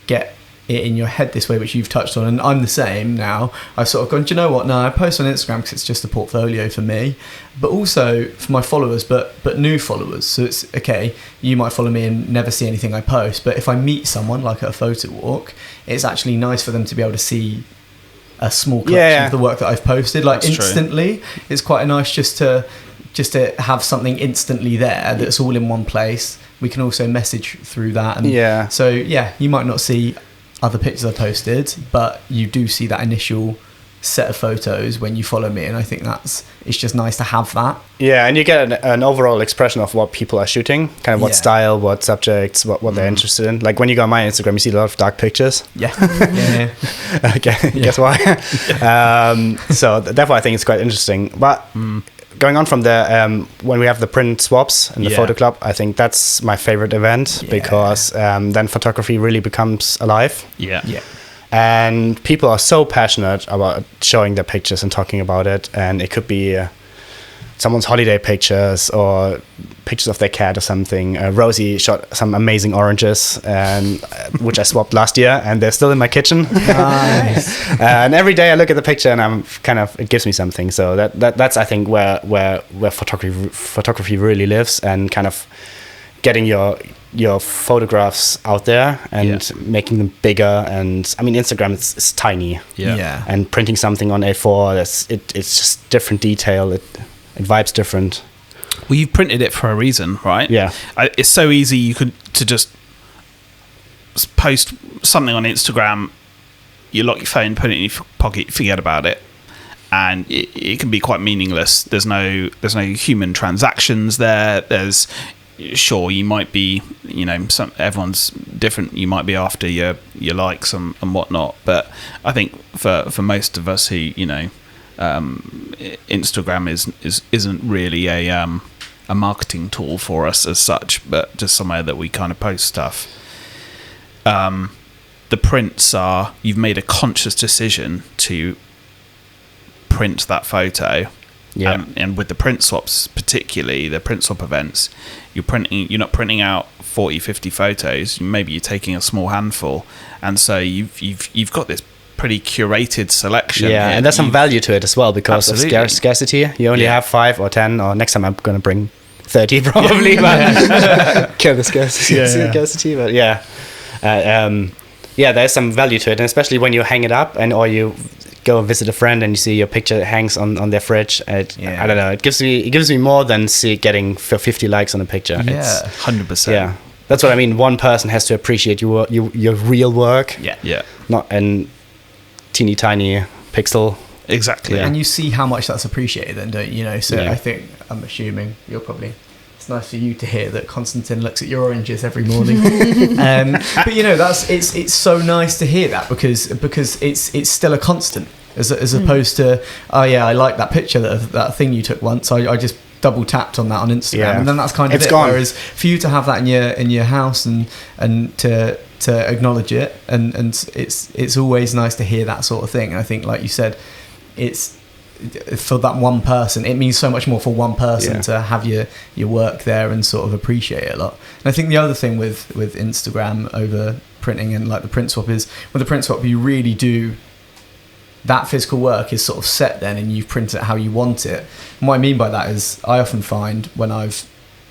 get it in your head this way, which you've touched on, and I'm the same now, I've sort of gone, do you know what, no, I post on Instagram because it's just a portfolio for me, but also for my followers, but new followers. So it's okay, you might follow me and never see anything I post, but if I meet someone like at a photo walk, it's actually nice for them to be able to see a small collection of the work that I've posted, like that's instantly. True. It's quite nice just to have something instantly there that's all in one place. We can also message through that, and so you might not see other pictures I posted, but you do see that initial set of photos when you follow me, and I think it's just nice to have that. Yeah, and you get an overall expression of what people are shooting, kind of what style, what subjects, what they're interested in. Like when you go on my Instagram, you see a lot of dark pictures. Yeah. Okay, guess why? So therefore I think it's quite interesting. But going on from there, when we have the print swaps and the photo club, I think that's my favorite event because then photography really becomes alive. Yeah. And people are so passionate about showing their pictures and talking about it. And it could be someone's holiday pictures or pictures of their cat or something. Rosie shot some amazing oranges, and which I swapped last year, and they're still in my kitchen. Nice. And every day I look at the picture, and I'm it gives me something. So that's I think where photography really lives, and kind of getting your photographs out there and making them bigger. And I mean, Instagram is tiny. Yeah. And printing something on A4, it's just different detail. It vibes different. Well, you've printed it for a reason, right? Yeah. It's so easy to just post something on Instagram, you lock your phone, put it in your pocket, forget about it. And it can be quite meaningless. There's no human transactions there. Sure, you might be, everyone's different. You might be after your likes and whatnot. But I think for most of us who, Instagram isn't really a marketing tool for us as such, but just somewhere that we kind of post stuff. The prints you've made a conscious decision to print that photo. Yeah. And with the print swaps, particularly the print swap events, you're not printing out 40, 50 photos. Maybe you're taking a small handful, and so you've got this pretty curated selection. Yeah, here. And there's some value to it as well because of scarcity. You only have 5 or 10, or next time I'm going to bring 30 probably, but kill the scarcity. But there's some value to it, and especially when you hang it up or you go and visit a friend and you see your picture hangs on their fridge. I don't know. It gives me more than getting 50 likes on a picture. Yeah, 100%. Yeah, that's what I mean. One person has to appreciate your real work. Yeah. Not a teeny tiny pixel. Exactly. And you see how much that's appreciated then, don't you? So I think, I'm assuming it's nice for you to hear that Konstantin looks at your oranges every morning. But it's so nice to hear that because it's still a constant as opposed to, I like that picture, that thing you took once. I just double tapped on that on Instagram, and then that's kind of it. Gone. Whereas for you to have that in your house and to acknowledge it, and it's always nice to hear that sort of thing. And I think, like you said, it's for that one person, it means so much more for one person to have your work there and sort of appreciate it a lot. And I think the other thing with Instagram over printing and like the print swap is, with the print swap, you really do, that physical work is sort of set then, and you print it how you want it. And what I mean by that is, I often find when I've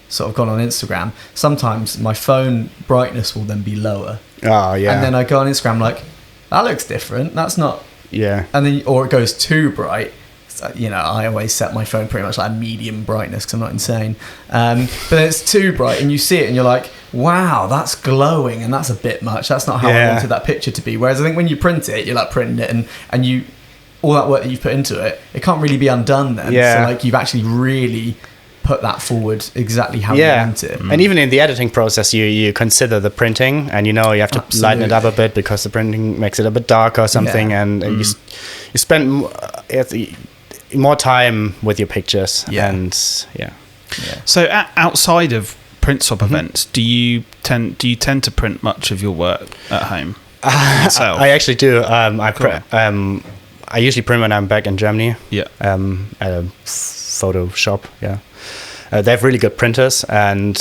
sort of gone on Instagram, sometimes my phone brightness will then be lower. Oh yeah. And then I go on Instagram like, that looks different. That's not. Yeah. And then, or it goes too bright. So, I always set my phone pretty much like medium brightness because I'm not insane. But then it's too bright and you see it and you're like, wow, that's glowing and that's a bit much. That's not how I wanted that picture to be. Whereas I think when you print it, you're like printing it and you, all that work that you've put into it, it can't really be undone then. Yeah. So like you've actually really put that forward exactly how you want it. And even in the editing process, you consider the printing, and you have to lighten it up a bit because the printing makes it a bit darker or something, and you spend more time with your pictures. So outside of print swap events, do you tend to print much of your work at home yourself? I actually do. I usually print when I'm back in Germany. Yeah. At a photo shop. Yeah. They have really good printers, and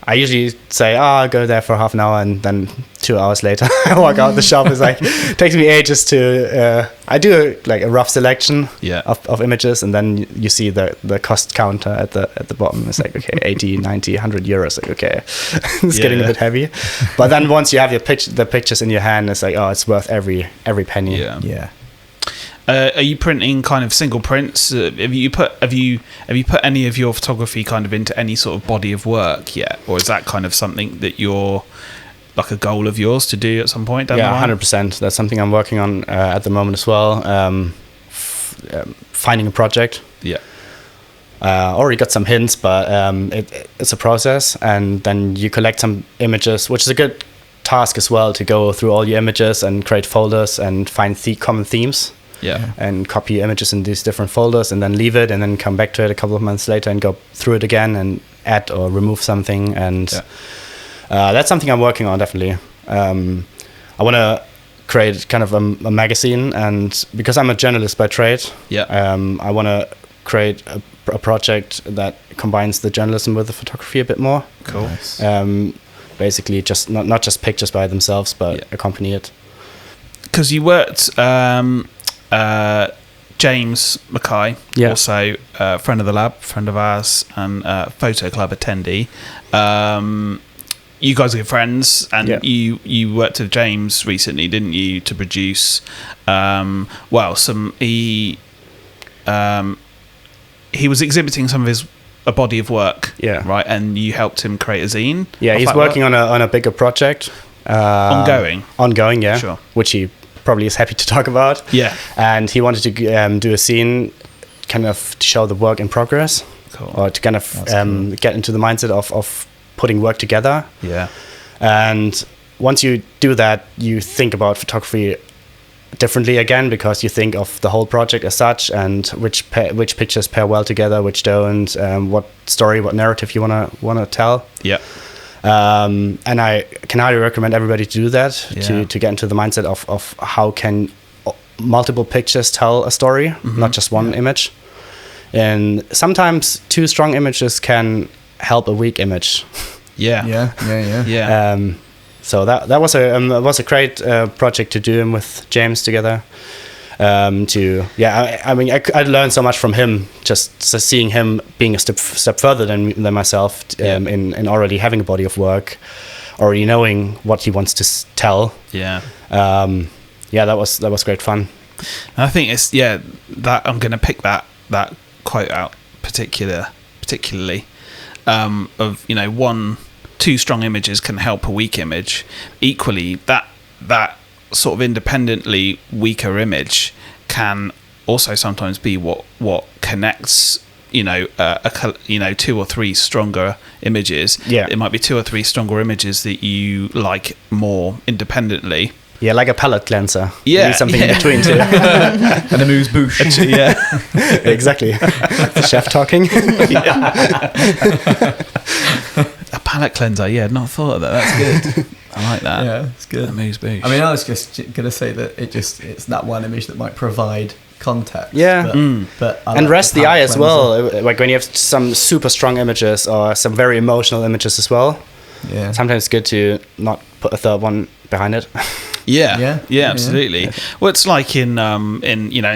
I usually say, I'll go there for half an hour, and then 2 hours later I walk out the shop. It's like, it takes me ages to, I do like a rough selection of images, and then you see the cost counter at the bottom. It's like, okay, 80, 90, 100 euros. Like, okay, it's getting a bit heavy. But then once you have the pictures in your hand, it's like, it's worth every penny. Yeah. Are you printing kind of single prints? Have you put any of your photography kind of into any sort of body of work yet, or is that kind of something that you're like a goal of yours to do at some point down the line? 100%. That's something I'm working on at the moment as well. finding a project. Yeah. Already got some hints, but it's a process, and then you collect some images, which is a good task as well, to go through all your images and create folders and find common themes. Yeah. And copy images in these different folders, and then leave it, and then come back to it a couple of months later and go through it again and add or remove something. And that's something I'm working on, definitely. I want to create kind of a magazine, and because I'm a journalist by trade, I want to create a project that combines the journalism with the photography a bit more. Cool. Nice. Basically, just not just pictures by themselves, but accompany it. Because you worked, James Mackay, also a friend of the lab, friend of ours, and photo club attendee. You guys are good friends, and you worked with James recently, didn't you, to produce he was exhibiting some of a body of work, right? And you helped him create a zine. Yeah, he's working on a bigger project. Ongoing, yeah. Sure. Which he probably is happy to talk about. Yeah. And he wanted to do a zine, kind of to show the work in progress. Cool. Or to kind of get into the mindset of putting work together. Yeah. And once you do that, you think about photography differently again, because you think of the whole project as such, and which pictures pair well together, which don't, what story, what narrative you wanna tell. Yeah. And I can highly recommend everybody to do that, to get into the mindset of how can multiple pictures tell a story, not just one image. And sometimes two strong images can help a weak image. Yeah. So that was a great project to do with James together. I mean, I learned so much from him, just seeing him being a step further than myself in already having a body of work, already knowing what he wants to tell. Yeah. That was great fun. And I think it's that I'm going to pick that quote out particularly of two strong images can help a weak image. Equally, that sort of independently weaker image can also sometimes be what connects two or three stronger images. It might be two or three stronger images that you like more independently. Yeah, like a palette cleanser. Yeah, you need something in between too. And a moose bouche. Exactly. The chef talking. A palette cleanser. Yeah, not thought of that. That's good. I like that. Yeah, it's good. Amuse bouche. I mean, I was just going to say that it's that one image that might provide context. Yeah. But and rest the eye as well. Like when you have some super strong images or some very emotional images as well. Yeah. Sometimes it's good to not put a third one behind it. Yeah, absolutely. Yeah. Well, it's like in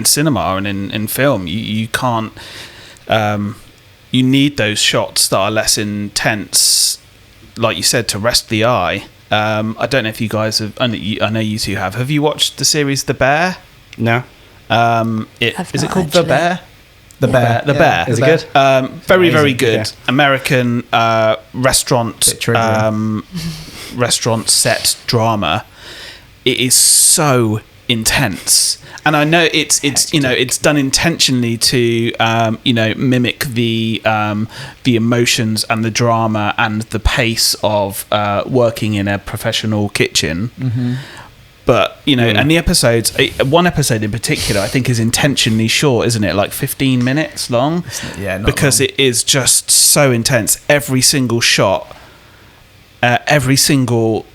cinema and in film, you can't. You need those shots that are less intense, like you said, to rest the eye. I don't know if you guys have. I know you two have. Have you watched the series The Bear? No. Is it called The Bear? The Bear. The Bear. Is it good? Very, very good. Yeah. American restaurant set drama. It is so intense, and I know it's done intentionally to mimic the emotions and the drama and the pace of working in a professional kitchen. Mm-hmm. But and the episodes, one episode in particular, I think is intentionally short, isn't it? Like 15 minutes long. Yeah, because long. It is just so intense. Every single shot, every single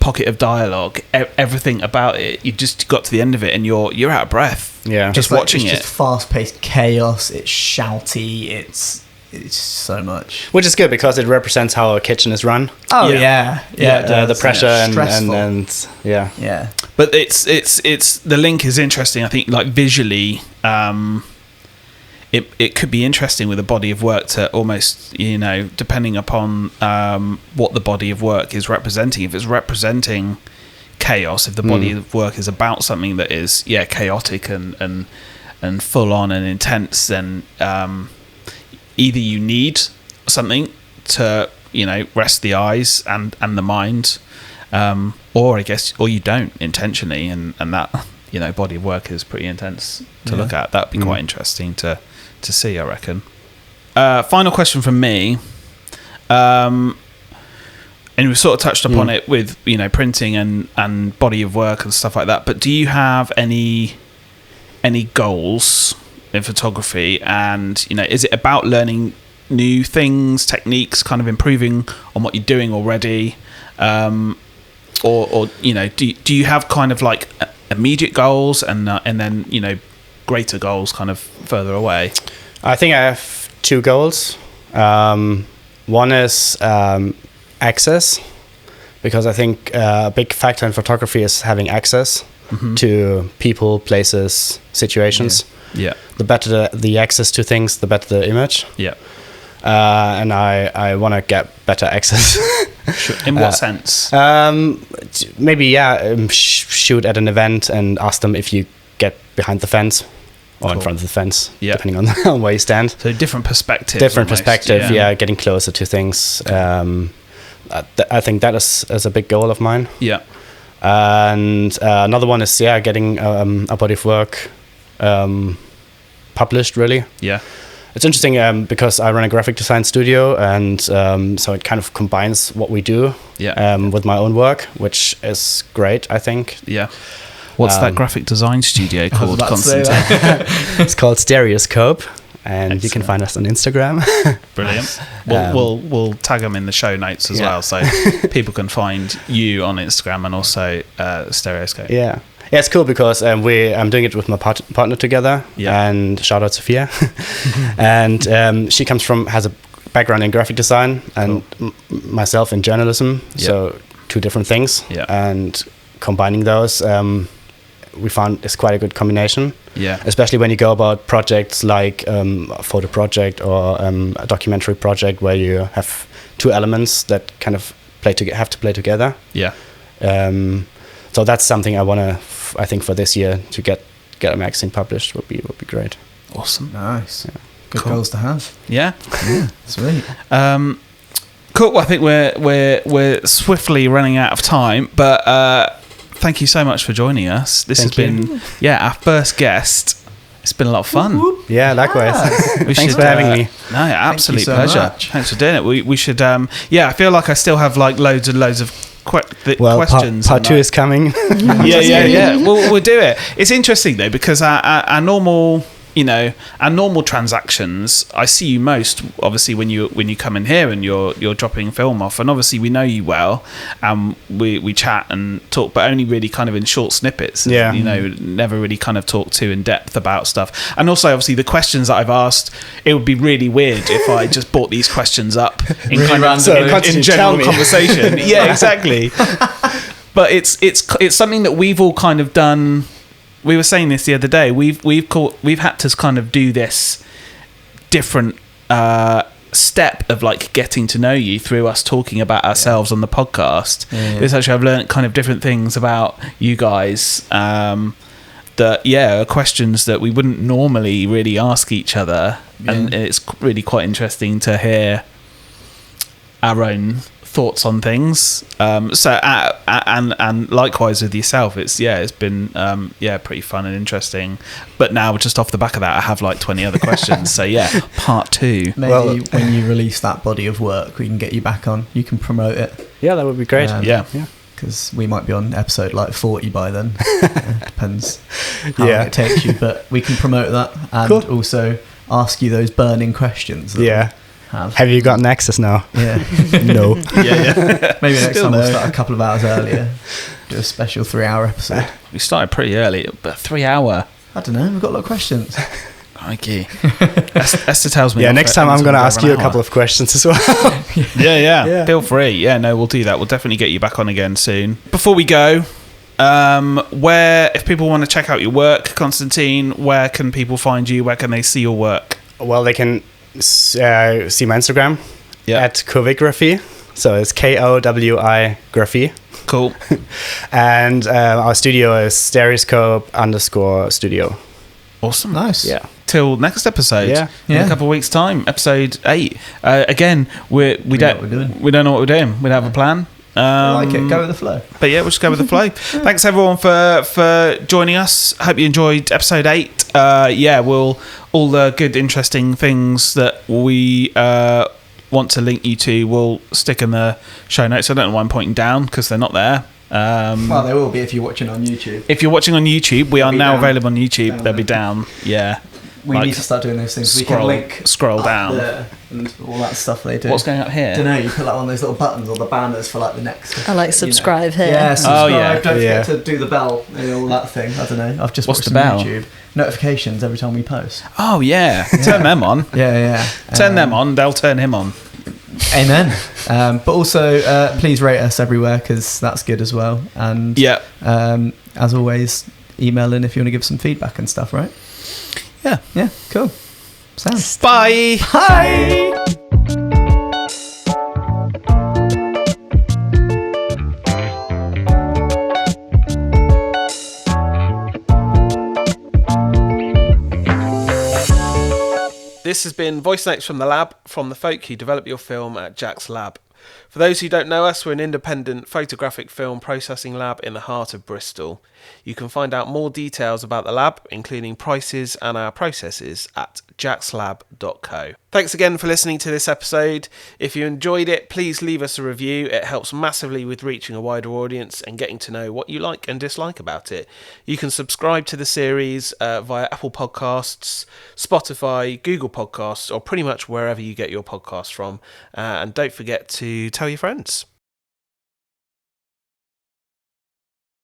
pocket of dialogue, everything about it. You just got to the end of it and you're out of breath. Yeah, just watching it. It's just fast-paced chaos. It's shouty. It's so much, which is good because it represents how a kitchen is run. Oh yeah. The pressure and yeah. But it's the link is interesting. I think like visually, it could be interesting with a body of work to almost depending upon what the body of work is representing. If it's representing chaos, if the body of work is about something that is chaotic and full on and intense, then either you need something to rest the eyes and the mind, or you don't intentionally, and that body of work is pretty intense to look at. That'd be quite interesting to see, I reckon. Final question from me. And we've sort of touched upon it with, printing and body of work and stuff like that. But do you have any goals in photography? And, is it about learning new things, techniques, kind of improving on what you're doing already? Or do you have kind of like immediate goals and then, greater goals kind of further away? I think I have 2 goals. One is access, because I think a big factor in photography is having access to people, places, situations. Yeah. The better the access to things, the better the image. Yeah. And I want to get better access. Sure. In what sense? Maybe shoot at an event and ask them if you get behind the fence or in front of the fence, depending on where you stand. So different perspective. Getting closer to things. I think that is a big goal of mine. Yeah. And another one is getting a body of work published, really. Yeah. It's interesting because I run a graphic design studio, and so it kind of combines what we do with my own work, which is great, I think. Yeah. What's that graphic design studio called, Konstantin? It's called Stereoscope, and you can find us on Instagram. Brilliant. We'll tag them in the show notes as well, so people can find you on Instagram and also Stereoscope. Yeah, it's cool because I'm doing it with my partner together, and shout out Sophia. And she has a background in graphic design, and myself in journalism, so 2 different things. Yeah. And combining those, we found is quite a good combination. Yeah. Especially when you go about projects like a photo project or a documentary project where you have 2 elements that kind of have to play together. Yeah. So that's something I want to. I think for this year to get a magazine published would be great. Awesome. Nice. Yeah. Good goals to have. Yeah. Sweet. Cool. Well, I think we're swiftly running out of time, but thank you so much for joining us. This has been our first guest. It's been a lot of fun. Yeah, likewise. Thanks for having me. No, absolute so pleasure. much. Thanks for doing it. We should. I feel like I still have like loads and loads of questions. Part 2 is coming. Yeah. We'll do it. It's interesting though because our normal transactions, I see you most obviously when you come in here and you're dropping film off, and obviously we know you well, and we chat and talk, but only really kind of in short snippets. Yeah. Never really kind of talk too in depth about stuff. And also obviously the questions that I've asked, it would be really weird if I just brought these questions up in Really in general conversation. Yeah, exactly. But it's something that we've all kind of done. We were saying this the other day. We've had to kind of do this different step of like getting to know you through us talking about ourselves on the podcast. Because actually I've learned kind of different things about you guys that are questions that we wouldn't normally really ask each other, and it's really quite interesting to hear our own thoughts on things. And likewise with yourself, it's been pretty fun and interesting. But now just off the back of that, I have like 20 other questions. So part 2. Maybe when you release that body of work, we can get you back on. You can promote it. Yeah, that would be great. Because we might be on episode like 40 by then. Depends how long it takes you, but we can promote that and also ask you those burning questions. Have you gotten access now? Yeah. No. Maybe next time we'll start a couple of hours earlier. Do a special 3-hour episode. We started pretty early, but 3 hour. I don't know. We've got a lot of questions. Crikey. Esther tells me. Yeah, next time I'm going to ask you a couple of questions as well. Yeah. Feel free. Yeah, no, we'll do that. We'll definitely get you back on again soon. Before we go, if people want to check out your work, Konstantin, where can people find you? Where can they see your work? Well, they can see my Instagram at Kowigraphy. So it's KOWI Graphy. Cool. And our studio is Stereoscope_studio. Awesome. Nice. Yeah. Till next episode. Yeah. In a couple of weeks' time, episode 8. Again, we don't know what we're doing. We don't have a plan. I like it. Go with the flow. But yeah, we'll just go with the flow. Thanks everyone for joining us. Hope you enjoyed episode 8. All the good, interesting things that we want to link you to, we'll stick in the show notes. I don't know why I'm pointing down because they're not there. Well, they will be if you're watching on YouTube. If you're watching on YouTube, we are now down. available on YouTube. They'll be down. Yeah. We need to start doing those things. We can link scroll down there and all that stuff they do. What's going up here? I don't know. You put like one of those little buttons or the banners for like the next. I like subscribe here. Yeah, subscribe. Oh, yeah. Don't forget to do the bell and all that thing. I don't know. I've just What's watched the some bell? YouTube notifications every time we post. Oh yeah, turn them on. Yeah. Turn them on. They'll turn him on. Amen. But also, please rate us everywhere because that's good as well. And as always, email in if you want to give some feedback and stuff. Right? Yeah. Cool. Sounds. Bye. Hi. This has been Voice Notes from the Lab, from the folk who develop your film at Jack's Lab. For those who don't know us, we're an independent photographic film processing lab in the heart of Bristol. You can find out more details about the lab, including prices and our processes, at jackslab.co. Thanks again for listening to this episode. If you enjoyed it, please leave us a review. It helps massively with reaching a wider audience and getting to know what you like and dislike about it. You can subscribe to the series via Apple Podcasts, Spotify, Google Podcasts, or pretty much wherever you get your podcasts from. And don't forget to tell your friends.